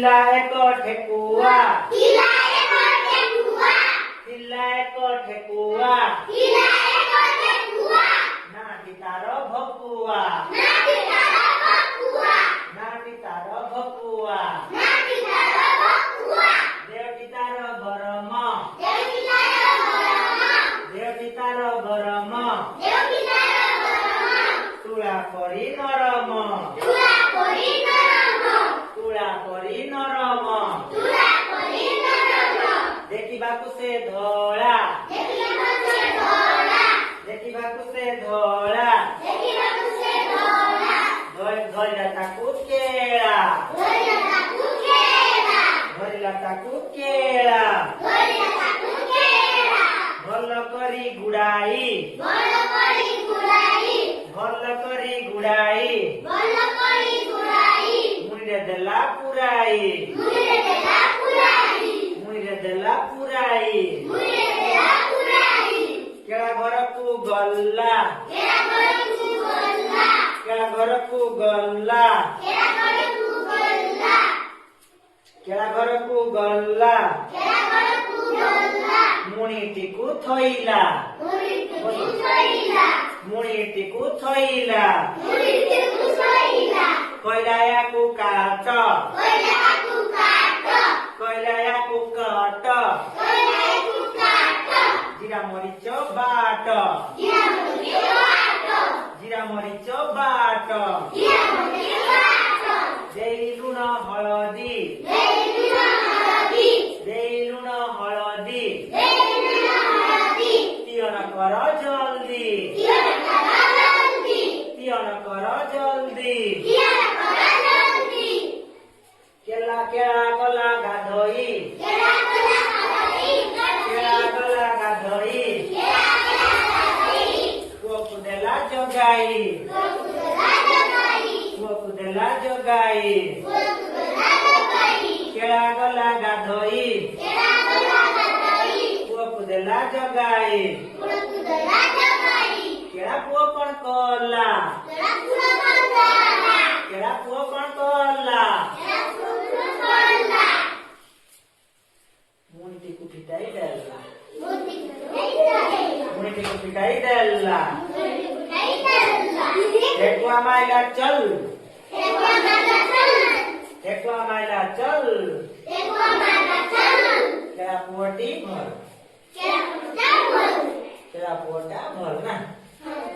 Tilai ko thekua. Tilai ko thekua. Tilai ko thekua. Tilai ko thekua. Na ditaro bhokua. Na ditaro bhokua. Na ditaro bhokua. Na ditaro bhokua. Dev ditaro barama. Dev ditaro barama. Dev ditaro barama. Dev ditaro barama. Tula kori narama. Tula kori narama. Tula kori narama. Tula kori narama. ଦେଖିବାକୁ ସେ ଧଳା. ଦେଖିବାକୁ ସେ ଧଳା. ଦେଖିବାକୁ ସେ ଧଳା. ଦେଖିବାକୁ ସେ ଧଳା. ଧରିଲା ତାକୁ କେଳା. ଧରିଲା ତାକୁ କେଳା. ଧରିଲା ତାକୁ କେଳା. ଧରିଲା ତାକୁ କେଳା. ଭଲ କରି ଗୁଡାଇ. ଭଲ କରି ଗୁଡ଼ାଇ. ଭଲ କରି ଗୁଡାଇ. ଭଲ କରି ଗୁଡ଼ାଇ. ମୁଣ୍ଡରେ ଦେଲା ପୁରାଇ. ମୁଣ୍ଡରେ ଦେଲା ପୁରାଇ. ମୁଣ୍ଡରେ ଦେଲା ପୁରାଇ. ମୁଣ୍ଡରେ ଦେଲା ପୁରାଇ. କେଳା ଘରକୁ ଗଲା. କେଳା ଘରକୁ ଗଲା. କେଳା ଘରକୁ ଗଲା. କେଳା ଘରକୁ ଗଲା. କେଳା ଘରକୁ ଗଲା. କେଳା ଘରକୁ ଗଲା. ମୁଣିଟିକୁ ଥୋଇଲା. ମୁଣ୍ଡିକୁ ଥୋଇଲା. ମୁଣିଟିକୁ ଥୋଇଲା. ମୁଣ୍ଡିକୁ ଥୋଇଲା. କହିଲା ୟାକୁ କାଟ. କହିଲା ଆକୁ କାଟ. କହିଲା ୟାକୁ କାଟ. କହିଲା ଆକୁ କାଟ. ଜିରା ମରିଚ ବାଟ. ଜିରା ମରିଚ ବାଟ. ଜିରା ମରିଚ ବାଟ. ଜିରା ମରିଚ ବାଟ. ଦେଇ ଲୁଣ ହଳଦୀ. ଦେଇ ଲୁଣ ହଳଦୀ. ଦେଇ ଲୁଣ ହଳଦୀ. ଦେଇ ଲୁଣ ହଳଦୀ. ତିଅଣ କର ଜଲ୍ଦି. ତିଅଣ କର ଜଲ୍ଦି. ତିଅଣ କର ଜଲ୍ଦି. ତିଅଣ କର ଜଲ୍ଦି. କେଳା କେଳା ଗଲା ଗାଧୋଇ. କେଳା କଲା ଗାଧୋଇ. କେଳା ଗଲା ଗାଧୋଇ. କେଳା କଲା ଗାଧୋଇ. ପୁଅକୁ ଦେଲା ଜଗାଇ. ପୁଅକୁ ଦେଲା ଜଗାଇ. ପୁଅକୁ ଦେଲା ଜଗାଇ. ପୁଅକୁ ଦେଲା ଜଗାଇ. କେଳା ଗଲା ଗାଧୋଇ. କେଳା କଲା ଗାଧୋଇ. ପୁଅକୁ ଦେଲା ଜଗାଇ. ପୁଅକୁ ଦେଲା ଜଗାଇ. କେଳା ପୁଅ କଣ କଲା. କେଳା ପୁଅ କଣ କଲା. କେଳା ପୁଅ କଣ କଲା. କେଳା ପୁଅ କଣ କଲା. ମୁଣିଟିକୁ ଫିଟାଇ ଦେଲା. ମୁଣ୍ଡିକୁ ଥୋଇଲା. ମୁଣିଟିକୁ ଫିଟାଇ ଦେଲା. ମୁଣ୍ଡିକୁ ଥୋଇଲା. ଠେକୁଆ ମାଇଲା ଚଲ. ଠେକୁଆ ମାଇଲା ଚାଲ. ଠେକୁଆ ମାଇଲା ଚଲ. ଠେକୁଆ ମାଇଲା ଚାଲ. କେଳା ପୁଅଟି ଭଲ. କେଳା ପୁଅଟା ଭଲ. କେଳା ପୁଅଟା ଭଲ ନା. ହଁ.